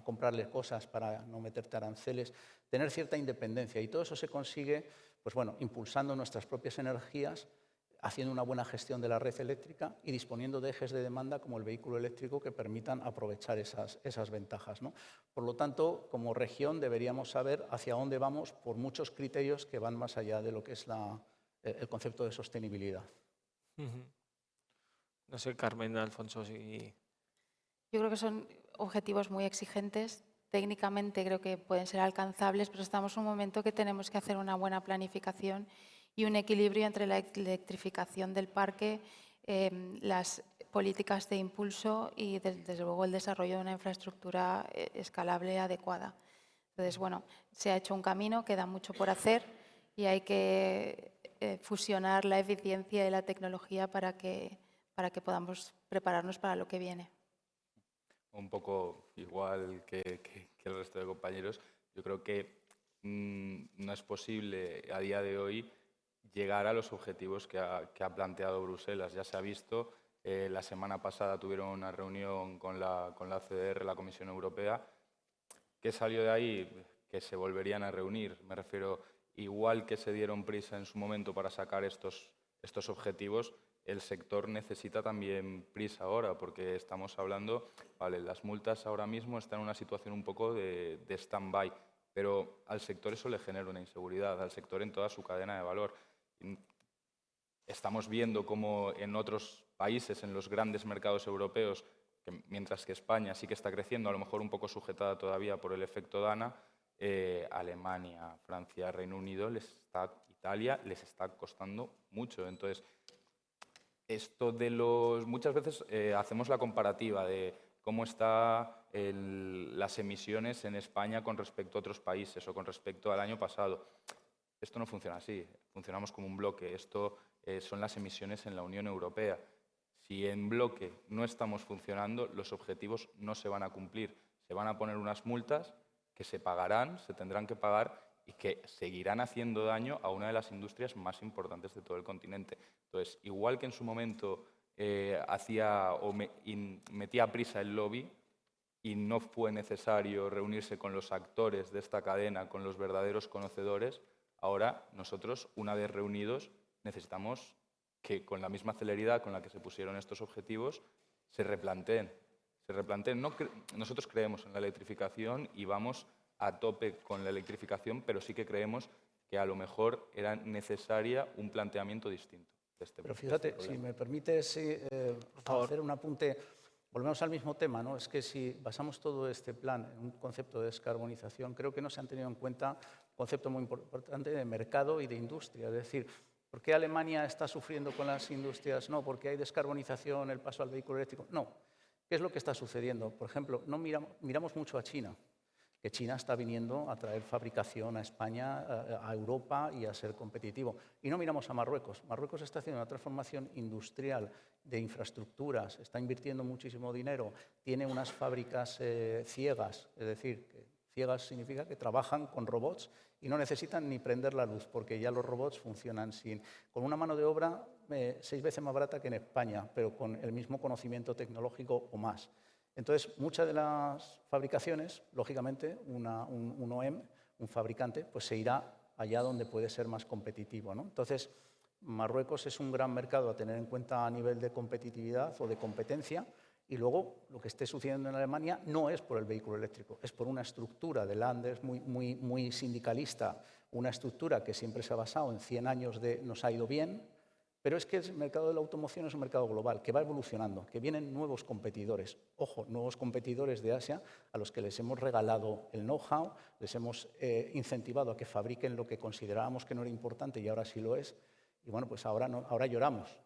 Speaker 4: comprarle cosas para no meterte aranceles, tener cierta independencia. Y todo eso se consigue pues bueno, impulsando nuestras propias energías, haciendo una buena gestión de la red eléctrica y disponiendo de ejes de demanda como el vehículo eléctrico que permitan aprovechar esas ventajas, ¿no? Por lo tanto, como región deberíamos saber hacia dónde vamos por muchos criterios que van más allá de lo que es el concepto de sostenibilidad.
Speaker 1: No sé, Carmen, Alfonso, si...
Speaker 3: Yo creo que son objetivos muy exigentes. Técnicamente creo que pueden ser alcanzables, pero estamos en un momento que tenemos que hacer una buena planificación y un equilibrio entre la electrificación del parque, las políticas de impulso y, desde luego, el desarrollo de una infraestructura escalable adecuada. Entonces, bueno, se ha hecho un camino, queda mucho por hacer y hay que fusionar la eficiencia y la tecnología para que podamos prepararnos para lo que viene.
Speaker 2: Un poco igual que el resto de compañeros, yo creo que no es posible a día de hoy llegar a los objetivos que ha planteado Bruselas. Ya se ha visto, la semana pasada tuvieron una reunión con la CDR, la Comisión Europea. ¿Qué salió de ahí? Que se volverían a reunir. Me refiero, igual que se dieron prisa en su momento para sacar estos objetivos, el sector necesita también prisa ahora, porque estamos hablando, vale, las multas ahora mismo están en una situación un poco de stand-by, pero al sector eso le genera una inseguridad, al sector en toda su cadena de valor. Estamos viendo cómo en otros países, en los grandes mercados europeos, mientras que España sí que está creciendo, a lo mejor un poco sujetada todavía por el efecto Dana, Alemania, Francia, Reino Unido, Italia, les está costando mucho. Entonces, muchas veces hacemos la comparativa de cómo están las emisiones en España con respecto a otros países o con respecto al año pasado. Esto no funciona así, funcionamos como un bloque. Esto son las emisiones en la Unión Europea. Si en bloque no estamos funcionando, los objetivos no se van a cumplir. Se van a poner unas multas que se pagarán, se tendrán que pagar y que seguirán haciendo daño a una de las industrias más importantes de todo el continente. Entonces, igual que en su momento metía prisa el lobby y no fue necesario reunirse con los actores de esta cadena, con los verdaderos conocedores, ahora nosotros, una vez reunidos, necesitamos que con la misma celeridad con la que se pusieron estos objetivos se replanteen se replanteen. Nosotros creemos en la electrificación y vamos a tope con la electrificación, pero sí que creemos que a lo mejor era necesaria un planteamiento distinto.
Speaker 4: Pero fíjate, si me permites hacer un apunte, volvemos al mismo tema, ¿no? Es que si basamos todo este plan en un concepto de descarbonización, creo que no se han tenido en cuenta un concepto muy importante de mercado y de industria. Es decir, ¿por qué Alemania está sufriendo con las industrias? No, porque hay descarbonización, el paso al vehículo eléctrico. No. ¿Qué es lo que está sucediendo? Por ejemplo, no miramos mucho a China, que China está viniendo a traer fabricación a España, a Europa y a ser competitivo. Y no miramos a Marruecos. Marruecos está haciendo una transformación industrial de infraestructuras, está invirtiendo muchísimo dinero, tiene unas fábricas ciegas, es decir, que ciegas significa que trabajan con robots y no necesitan ni prender la luz, porque ya los robots funcionan con una mano de obra 6 veces más barata que en España, pero con el mismo conocimiento tecnológico o más. Entonces, muchas de las fabricaciones, lógicamente, un OEM, un fabricante, pues se irá allá donde puede ser más competitivo, ¿no? Entonces, Marruecos es un gran mercado a tener en cuenta a nivel de competitividad o de competencia, y luego lo que esté sucediendo en Alemania no es por el vehículo eléctrico, es por una estructura de Landers muy sindicalista, una estructura que siempre se ha basado en 100 años de nos ha ido bien. Pero es que el mercado de la automoción es un mercado global, que va evolucionando, que vienen nuevos competidores. Ojo, nuevos competidores de Asia a los que les hemos regalado el know-how, les hemos incentivado a que fabriquen lo que considerábamos que no era importante y ahora sí lo es. Y bueno, pues ahora lloramos.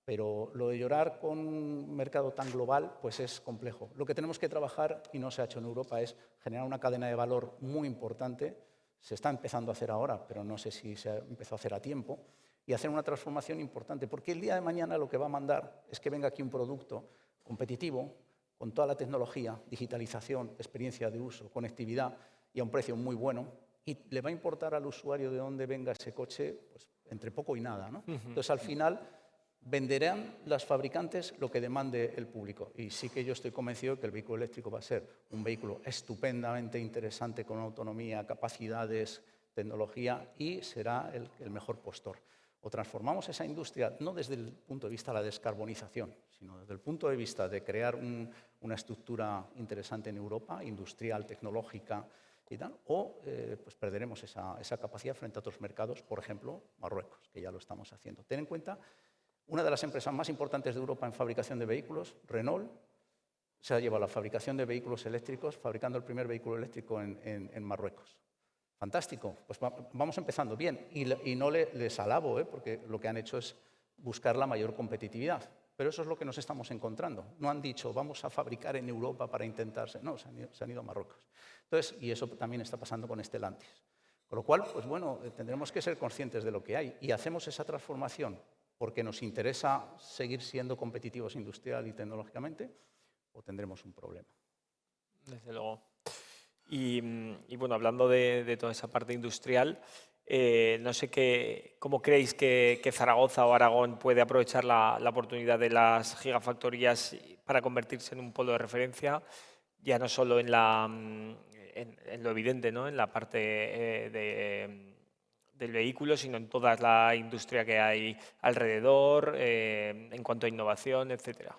Speaker 4: Pero lo de llorar con un mercado tan global, pues es complejo. Lo que tenemos que trabajar, y no se ha hecho en Europa, es generar una cadena de valor muy importante. Se está empezando a hacer ahora, pero no sé si se empezó a hacer a tiempo. Y hacer una transformación importante, porque el día de mañana lo que va a mandar es que venga aquí un producto competitivo, con toda la tecnología, digitalización, experiencia de uso, conectividad y a un precio muy bueno, y le va a importar al usuario de dónde venga ese coche, pues entre poco y nada, ¿no? Entonces, al final, venderán las fabricantes lo que demande el público. Y sí que yo estoy convencido de que el vehículo eléctrico va a ser un vehículo estupendamente interesante, con autonomía, capacidades, tecnología, y será el mejor postor. O transformamos esa industria no desde el punto de vista de la descarbonización, sino desde el punto de vista de crear una estructura interesante en Europa, industrial, tecnológica y tal, o pues perderemos esa capacidad frente a otros mercados, por ejemplo, Marruecos, que ya lo estamos haciendo. Ten en cuenta, una de las empresas más importantes de Europa en fabricación de vehículos, Renault, se ha llevado la fabricación de vehículos eléctricos, fabricando el primer vehículo eléctrico en Marruecos. Fantástico, pues vamos empezando bien. Y no les alabo, porque lo que han hecho es buscar la mayor competitividad. Pero eso es lo que nos estamos encontrando. No han dicho, vamos a fabricar en Europa para intentarse. No, se han ido a Marruecos. Entonces, y eso también está pasando con Stellantis. Con lo cual, pues bueno, tendremos que ser conscientes de lo que hay. Y hacemos esa transformación porque nos interesa seguir siendo competitivos industrial y tecnológicamente, o tendremos un problema.
Speaker 1: Desde luego. Y bueno, hablando de toda esa parte industrial, no sé cómo creéis que Zaragoza o Aragón puede aprovechar la oportunidad de las gigafactorías para convertirse en un polo de referencia, ya no solo en lo evidente, ¿no? En la parte del vehículo, sino en toda la industria que hay alrededor, en cuanto a innovación, etcétera.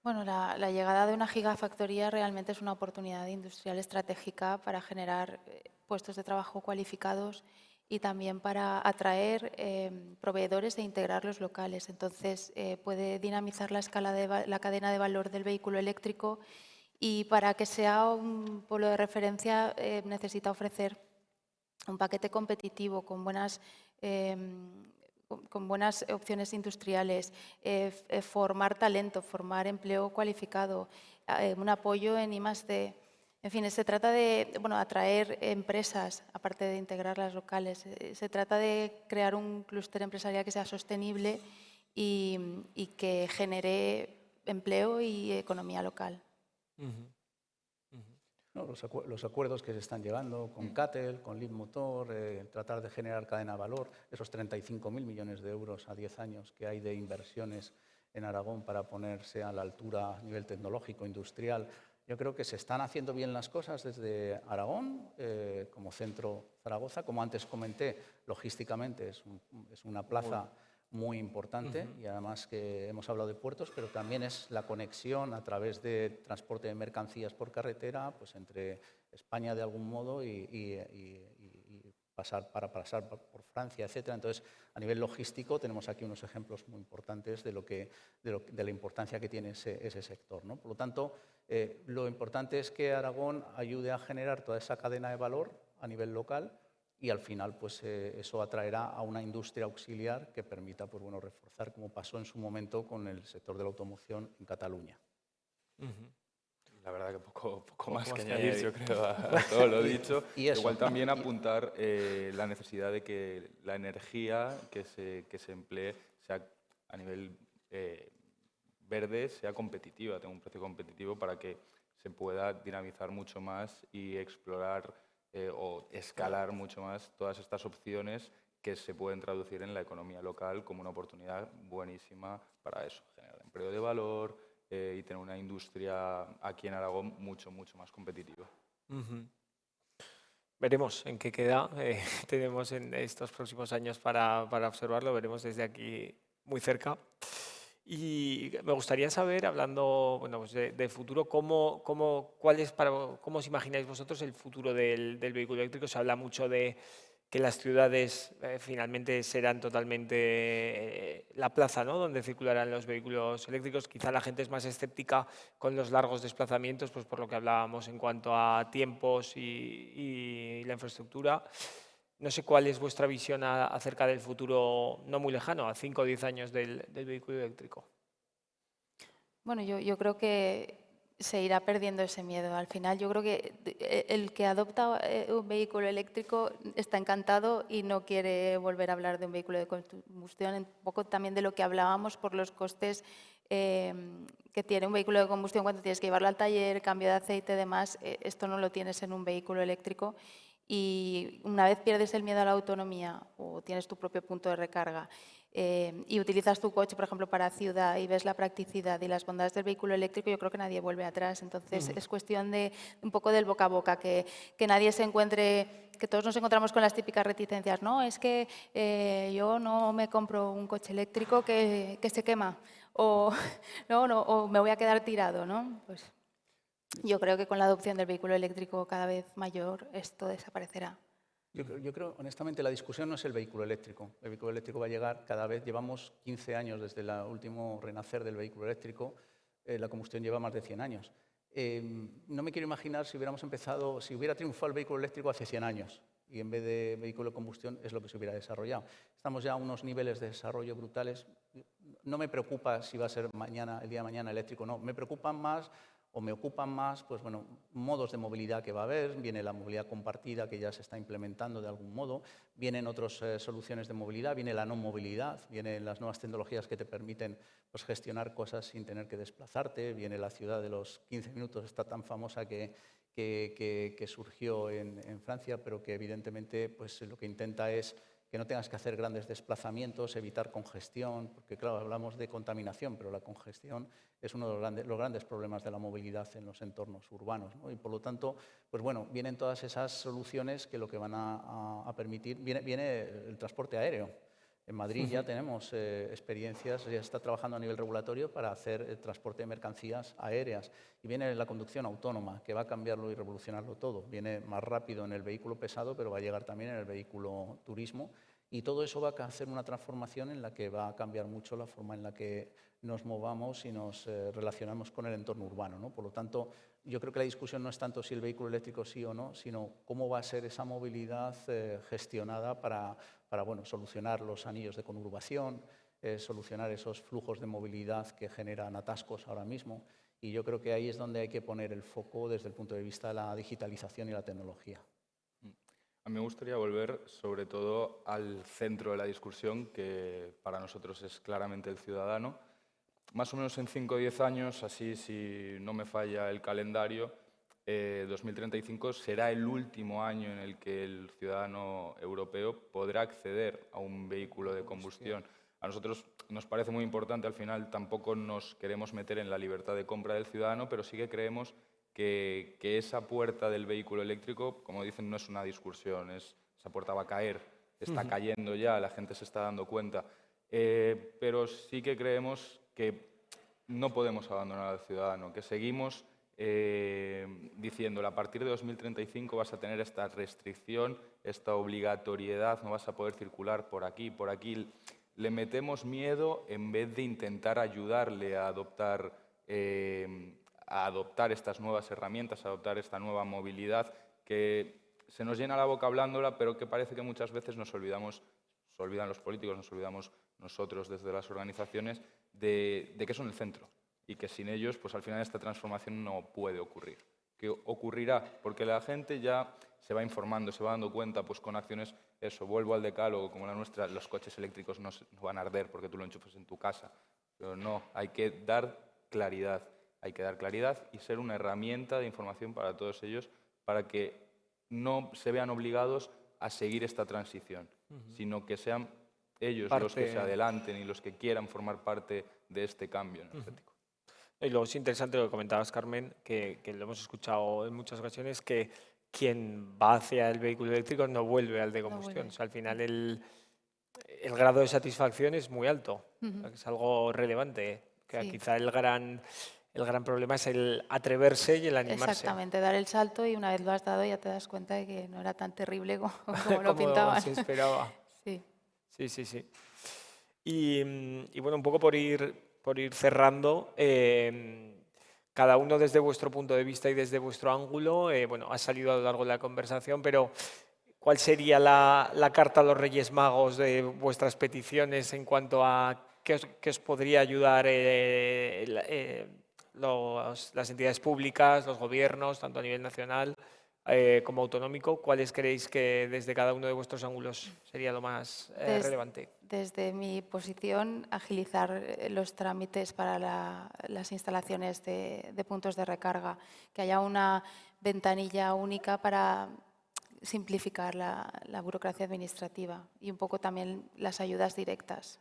Speaker 3: Bueno, la llegada de una gigafactoría realmente es una oportunidad industrial estratégica para generar puestos de trabajo cualificados y también para atraer proveedores e integrarlos locales. Entonces, puede dinamizar la cadena de valor del vehículo eléctrico, y para que sea un polo de referencia necesita ofrecer un paquete competitivo con buenas opciones industriales, formar talento, formar empleo cualificado, un apoyo en I+D. En fin, se trata de atraer empresas, aparte de integrar las locales. Se trata de crear un clúster empresarial que sea sostenible y que genere empleo y economía local.
Speaker 4: No, los acuerdos que se están llevando con CATL, con Leapmotor, tratar de generar cadena de valor, esos 35.000 millones de euros a 10 años que hay de inversiones en Aragón para ponerse a la altura a nivel tecnológico, industrial. Yo creo que se están haciendo bien las cosas desde Aragón, como centro Zaragoza. Como antes comenté, logísticamente es una plaza muy importante y además que hemos hablado de puertos, pero también es la conexión a través de transporte de mercancías por carretera, pues entre España de algún modo y pasar por Francia, etcétera. Entonces, a nivel logístico tenemos aquí unos ejemplos muy importantes de la importancia que tiene ese sector, ¿no? Por lo tanto, lo importante es que Aragón ayude a generar toda esa cadena de valor a nivel local y al final pues, eso atraerá a una industria auxiliar que permita pues, bueno, reforzar, como pasó en su momento con el sector de la automoción en Cataluña.
Speaker 2: La verdad que poco más que añadir, yo creo, a todo lo dicho.
Speaker 4: Y eso.
Speaker 2: Igual también apuntar la necesidad de que la energía que se emplee sea a nivel verde, sea competitiva, tenga un precio competitivo para que se pueda dinamizar mucho más y explorar o escalar mucho más todas estas opciones que se pueden traducir en la economía local como una oportunidad buenísima para eso, generar empleo de valor y tener una industria aquí en Aragón mucho más competitiva.
Speaker 1: Veremos en qué queda. Tenemos en estos próximos años para observarlo, veremos desde aquí muy cerca. Y me gustaría saber, hablando bueno, pues de futuro, ¿cómo os imagináis vosotros el futuro del vehículo eléctrico? Se habla mucho de que las ciudades finalmente serán totalmente la plaza, ¿no?, donde circularán los vehículos eléctricos. Quizá la gente es más escéptica con los largos desplazamientos, pues por lo que hablábamos en cuanto a tiempos y la infraestructura. No sé cuál es vuestra visión acerca del futuro no muy lejano, a 5 o 10 años del vehículo eléctrico.
Speaker 3: Bueno, yo creo que se irá perdiendo ese miedo. Al final yo creo que el que adopta un vehículo eléctrico está encantado y no quiere volver a hablar de un vehículo de combustión. Un poco también de lo que hablábamos por los costes que tiene un vehículo de combustión cuando tienes que llevarlo al taller, cambio de aceite y demás. Esto no lo tienes en un vehículo eléctrico. Y una vez pierdes el miedo a la autonomía o tienes tu propio punto de recarga y utilizas tu coche, por ejemplo, para ciudad y ves la practicidad y las bondades del vehículo eléctrico, yo creo que nadie vuelve atrás. Entonces, es cuestión de un poco del boca a boca, que nadie se encuentre, que todos nos encontramos con las típicas reticencias. No, es que yo no me compro un coche eléctrico que se quema o, o me voy a quedar tirado, ¿no? Pues yo creo que con la adopción del vehículo eléctrico cada vez mayor esto desaparecerá.
Speaker 4: Yo creo, honestamente, la discusión no es el vehículo eléctrico. El vehículo eléctrico va a llegar cada vez, llevamos 15 años desde el último renacer del vehículo eléctrico, la combustión lleva más de 100 años. No me quiero imaginar si hubiéramos empezado, si hubiera triunfado el vehículo eléctrico hace 100 años y en vez de vehículo de combustión es lo que se hubiera desarrollado. Estamos ya a unos niveles de desarrollo brutales. No me preocupa si va a ser mañana, el día de mañana eléctrico, no. Me preocupan más o me ocupan más, pues bueno, modos de movilidad que va a haber, viene la movilidad compartida que ya se está implementando de algún modo, vienen otras soluciones de movilidad, viene la no movilidad, vienen las nuevas tecnologías que te permiten pues, gestionar cosas sin tener que desplazarte, viene la ciudad de los 15 minutos, esta tan famosa que surgió en Francia, pero que evidentemente pues, lo que intenta es que no tengas que hacer grandes desplazamientos, evitar congestión, porque claro, hablamos de contaminación, pero la congestión es uno de los grandes problemas de la movilidad en los entornos urbanos, ¿no? Y por lo tanto, pues bueno, vienen todas esas soluciones que lo que van a permitir, viene el transporte aéreo. En Madrid ya tenemos experiencias, ya está trabajando a nivel regulatorio para hacer el transporte de mercancías aéreas. Y viene la conducción autónoma, que va a cambiarlo y revolucionarlo todo. Viene más rápido en el vehículo pesado, pero va a llegar también en el vehículo turismo. Y todo eso va a hacer una transformación en la que va a cambiar mucho la forma en la que nos movamos y nos relacionamos con el entorno urbano, ¿no? Por lo tanto, yo creo que la discusión no es tanto si el vehículo eléctrico sí o no, sino cómo va a ser esa movilidad gestionada para bueno, solucionar los anillos de conurbación, solucionar esos flujos de movilidad que generan atascos ahora mismo. Y yo creo que ahí es donde hay que poner el foco desde el punto de vista de la digitalización y la tecnología.
Speaker 2: A mí me gustaría volver sobre todo al centro de la discusión, que para nosotros es claramente el ciudadano. Más o menos en 5 o 10 años, así si no me falla el calendario, 2035 será el último año en el que el ciudadano europeo podrá acceder a un vehículo de combustión. A nosotros nos parece muy importante, al final tampoco nos queremos meter en la libertad de compra del ciudadano, pero sí que creemos que esa puerta del vehículo eléctrico, como dicen, no es una discusión, esa puerta va a caer, está cayendo ya, la gente se está dando cuenta. pero sí que creemos que no podemos abandonar al ciudadano, que seguimos diciéndole a partir de 2035 vas a tener esta restricción, esta obligatoriedad, no vas a poder circular por aquí, por aquí. Le metemos miedo en vez de intentar ayudarle a adoptar estas nuevas herramientas, a adoptar esta nueva movilidad que se nos llena la boca hablándola, pero que parece que muchas veces nos olvidamos, se olvidan los políticos, nos olvidamos nosotros desde las organizaciones de que son el centro y que sin ellos pues al final esta transformación no puede ocurrir. Que ocurrirá porque la gente ya se va informando, se va dando cuenta pues con acciones, eso, vuelvo al decálogo como la nuestra, los coches eléctricos no van a arder porque tú lo enchufes en tu casa, pero no, hay que dar claridad y ser una herramienta de información para todos ellos para que no se vean obligados a seguir esta transición, sino que sean ellos los que se adelanten y los que quieran formar parte de este cambio energético.
Speaker 1: Y luego es interesante lo que comentabas, Carmen, que lo hemos escuchado en muchas ocasiones, que quien va hacia el vehículo eléctrico no vuelve al de combustión. O sea, al final el grado de satisfacción es muy alto, o sea, que es algo relevante. Que
Speaker 3: Sí.
Speaker 1: quizá el gran problema es el atreverse y el animarse.
Speaker 3: Exactamente, dar el salto y una vez lo has dado ya te das cuenta de que no era tan terrible como lo
Speaker 1: Como
Speaker 3: pintaban.
Speaker 1: se esperaba.
Speaker 3: Sí.
Speaker 1: Sí. Y bueno, un poco por ir cerrando, cada uno desde vuestro punto de vista y desde vuestro ángulo, bueno, ha salido a lo largo de la conversación, pero ¿cuál sería la carta a los Reyes Magos de vuestras peticiones en cuanto a qué os podría ayudar las entidades públicas, los gobiernos, tanto a nivel nacional como autonómico? ¿Cuáles creéis que desde cada uno de vuestros ángulos sería lo más relevante?
Speaker 3: Desde mi posición, agilizar los trámites para las instalaciones de puntos de recarga, que haya una ventanilla única para simplificar la burocracia administrativa y un poco también las ayudas directas,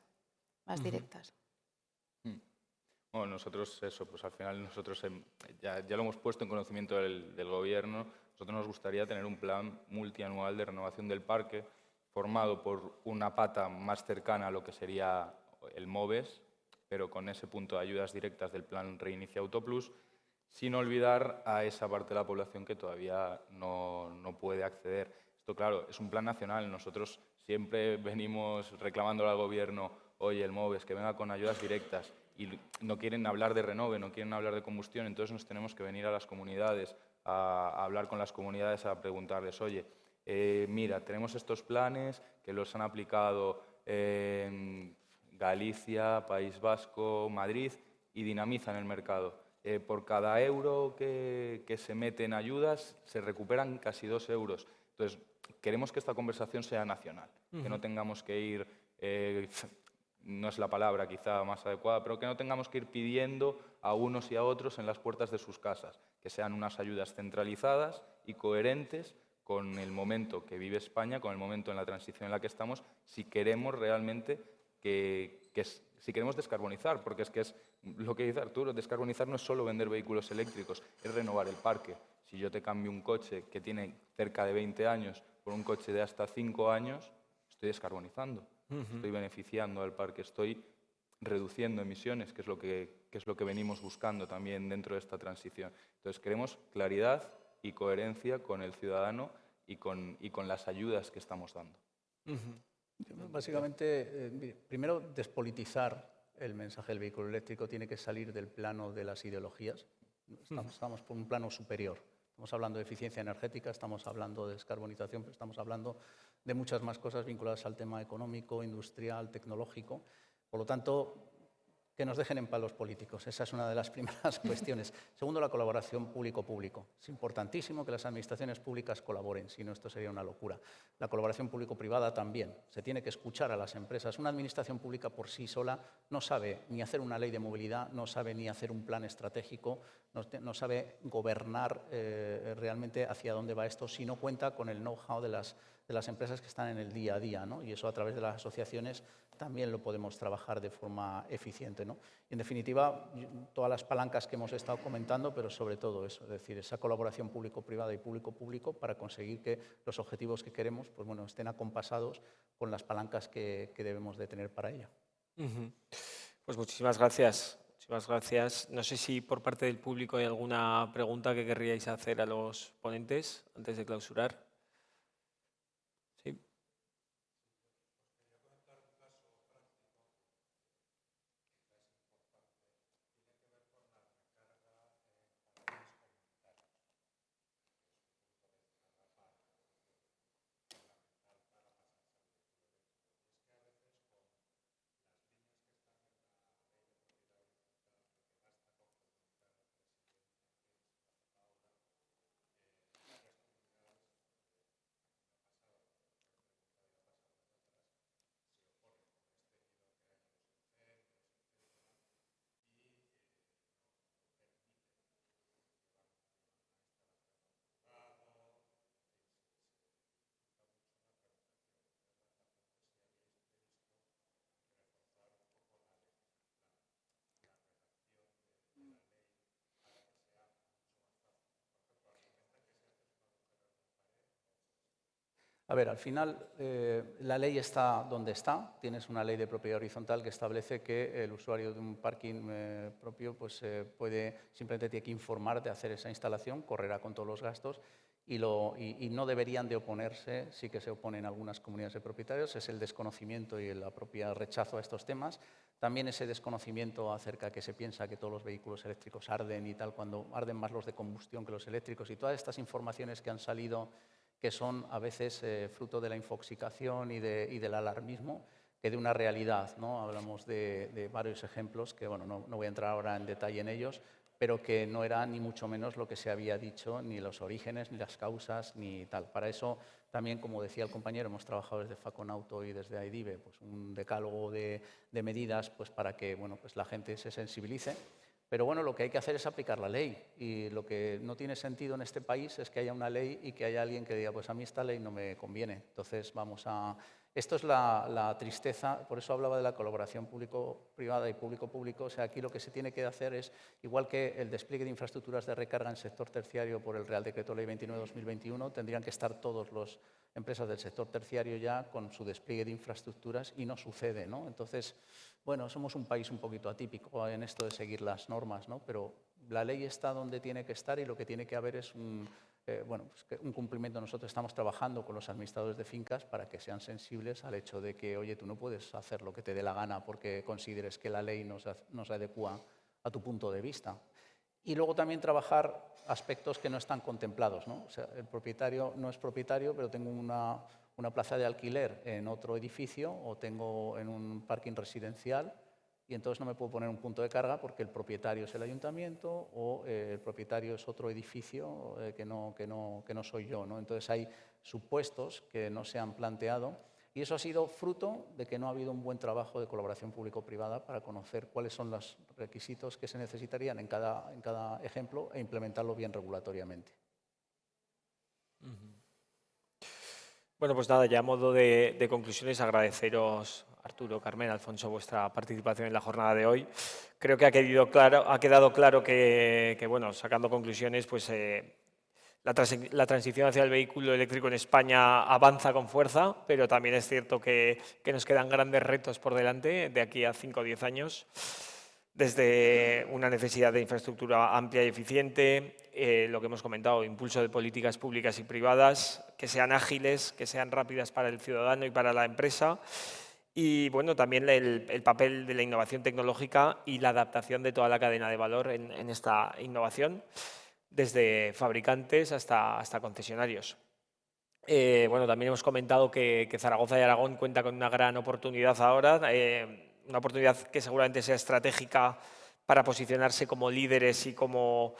Speaker 3: más directas.
Speaker 2: Bueno, nosotros eso, pues al final nosotros ya lo hemos puesto en conocimiento del Gobierno. Nosotros nos gustaría tener un plan multianual de renovación del parque formado por una pata más cercana a lo que sería el MOVES, pero con ese punto de ayudas directas del plan Reinicia Autoplus, sin olvidar a esa parte de la población que todavía no puede acceder. Esto, claro, es un plan nacional. Nosotros siempre venimos reclamándole al Gobierno, oye, el MOVES, que venga con ayudas directas, y no quieren hablar de renove, no quieren hablar de combustión, entonces nos tenemos que venir a las comunidades, a hablar con las comunidades, a preguntarles, oye, mira, tenemos estos planes que los han aplicado en Galicia, País Vasco, Madrid, y dinamizan el mercado. Por cada euro que se mete en ayudas, se recuperan casi 2 euros. Entonces, queremos que esta conversación sea nacional, que no tengamos que ir... no es la palabra quizá más adecuada, pero que no tengamos que ir pidiendo a unos y a otros en las puertas de sus casas, que sean unas ayudas centralizadas y coherentes con el momento que vive España, con el momento en la transición en la que estamos, si queremos realmente si queremos descarbonizar, porque es que es lo que dice Arturo, descarbonizar no es solo vender vehículos eléctricos, es renovar el parque. Si yo te cambio un coche que tiene cerca de 20 años por un coche de hasta 5 años, estoy descarbonizando. Estoy beneficiando al parque, estoy reduciendo emisiones, que es lo que venimos buscando también dentro de esta transición. Entonces, queremos claridad y coherencia con el ciudadano y con las ayudas que estamos dando.
Speaker 4: Básicamente, primero, despolitizar el mensaje del vehículo eléctrico tiene que salir del plano de las ideologías. Estamos por un plano superior. Estamos hablando de eficiencia energética, estamos hablando de descarbonización, pero estamos hablando de muchas más cosas vinculadas al tema económico, industrial, tecnológico. Por lo tanto, que nos dejen en paz los políticos. Esa es una de las primeras cuestiones. Segundo, la colaboración público-público. Es importantísimo que las administraciones públicas colaboren, si no esto sería una locura. La colaboración público-privada también. Se tiene que escuchar a las empresas. Una administración pública por sí sola no sabe ni hacer una ley de movilidad, no sabe ni hacer un plan estratégico, no sabe gobernar realmente hacia dónde va esto si no cuenta con el know-how de las empresas que están en el día a día, ¿no? Y eso a través de las asociaciones también lo podemos trabajar de forma eficiente, ¿no? Y en definitiva, todas las palancas que hemos estado comentando, pero sobre todo eso, es decir, esa colaboración público-privada y público-público para conseguir que los objetivos que queremos pues bueno, estén acompasados con las palancas que debemos de tener para ello.
Speaker 1: Ujú. Pues muchísimas gracias. Muchísimas gracias. No sé si por parte del público hay alguna pregunta que querríais hacer a los ponentes antes de clausurar. Sí.
Speaker 4: A ver, al final la ley está donde está. Tienes una ley de propiedad horizontal que establece que el usuario de un parking propio pues, simplemente tiene que informar de hacer esa instalación, correrá con todos los gastos y no deberían de oponerse. Sí que se oponen algunas comunidades de propietarios, es el desconocimiento y el propio rechazo a estos temas. También ese desconocimiento acerca que se piensa que todos los vehículos eléctricos arden y tal, cuando arden más los de combustión que los eléctricos, y todas estas informaciones que han salido que son a veces fruto de la infoxicación y del alarmismo que de una realidad, ¿no? Hablamos de varios ejemplos que, bueno, no voy a entrar ahora en detalle en ellos, pero que no era ni mucho menos lo que se había dicho, ni los orígenes, ni las causas, ni tal. Para eso también, como decía el compañero, hemos trabajado desde Faconauto y desde AIDIVE, pues un decálogo de medidas pues para que, bueno, pues la gente se sensibilice. Pero bueno, lo que hay que hacer es aplicar la ley, y lo que no tiene sentido en este país es que haya una ley y que haya alguien que diga, pues a mí esta ley no me conviene. Entonces vamos a... Esto es la tristeza, por eso hablaba de la colaboración público-privada y público-público. O sea, aquí lo que se tiene que hacer es, igual que el despliegue de infraestructuras de recarga en sector terciario por el Real Decreto Ley 29/2021, tendrían que estar todas las empresas del sector terciario ya con su despliegue de infraestructuras, y no sucede, ¿no? Entonces, bueno, somos un país un poquito atípico en esto de seguir las normas, ¿no? Pero la ley está donde tiene que estar y lo que tiene que haber es un cumplimiento. Nosotros estamos trabajando con los administradores de fincas para que sean sensibles al hecho de que, oye, tú no puedes hacer lo que te dé la gana porque consideres que la ley no se adecua a tu punto de vista. Y luego también trabajar aspectos que no están contemplados, ¿no? O sea, el propietario no es propietario, pero tengo una plaza de alquiler en otro edificio o tengo en un parking residencial, y entonces no me puedo poner un punto de carga porque el propietario es el ayuntamiento o el propietario es otro edificio que no soy yo, ¿no? Entonces hay supuestos que no se han planteado, y eso ha sido fruto de que no ha habido un buen trabajo de colaboración público-privada para conocer cuáles son los requisitos que se necesitarían en cada ejemplo e implementarlo bien regulatoriamente.
Speaker 1: Bueno, pues nada, ya a modo de conclusiones, agradeceros, Arturo, Carmen, Alfonso, vuestra participación en la jornada de hoy. Creo que ha quedado claro que, bueno, sacando conclusiones, pues la transición hacia el vehículo eléctrico en España avanza con fuerza, pero también es cierto que nos quedan grandes retos por delante de aquí a 5 o 10 años. Desde una necesidad de infraestructura amplia y eficiente, lo que hemos comentado, impulso de políticas públicas y privadas que sean ágiles, que sean rápidas para el ciudadano y para la empresa, y bueno, también el papel de la innovación tecnológica y la adaptación de toda la cadena de valor en esta innovación, desde fabricantes hasta concesionarios. Bueno, también hemos comentado que Zaragoza y Aragón cuenta con una gran oportunidad ahora, una oportunidad que seguramente sea estratégica para posicionarse como líderes y como,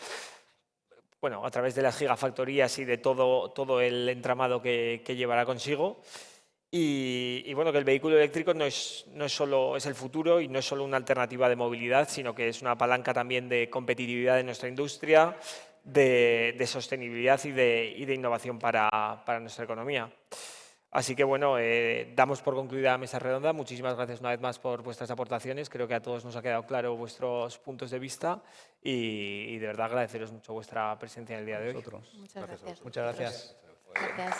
Speaker 1: bueno, a través de las gigafactorías y de todo el entramado que llevará consigo. Y bueno, que el vehículo eléctrico no es solo es el futuro y no es solo una alternativa de movilidad, sino que es una palanca también de competitividad de nuestra industria, de sostenibilidad y de innovación para nuestra economía. Así que bueno, damos por concluida la mesa redonda. Muchísimas gracias una vez más por vuestras aportaciones. Creo que a todos nos ha quedado claro vuestros puntos de vista y de verdad agradeceros mucho vuestra presencia en el día de hoy.
Speaker 4: Nosotros.
Speaker 3: Muchas gracias.
Speaker 4: Muchas gracias.
Speaker 3: Gracias.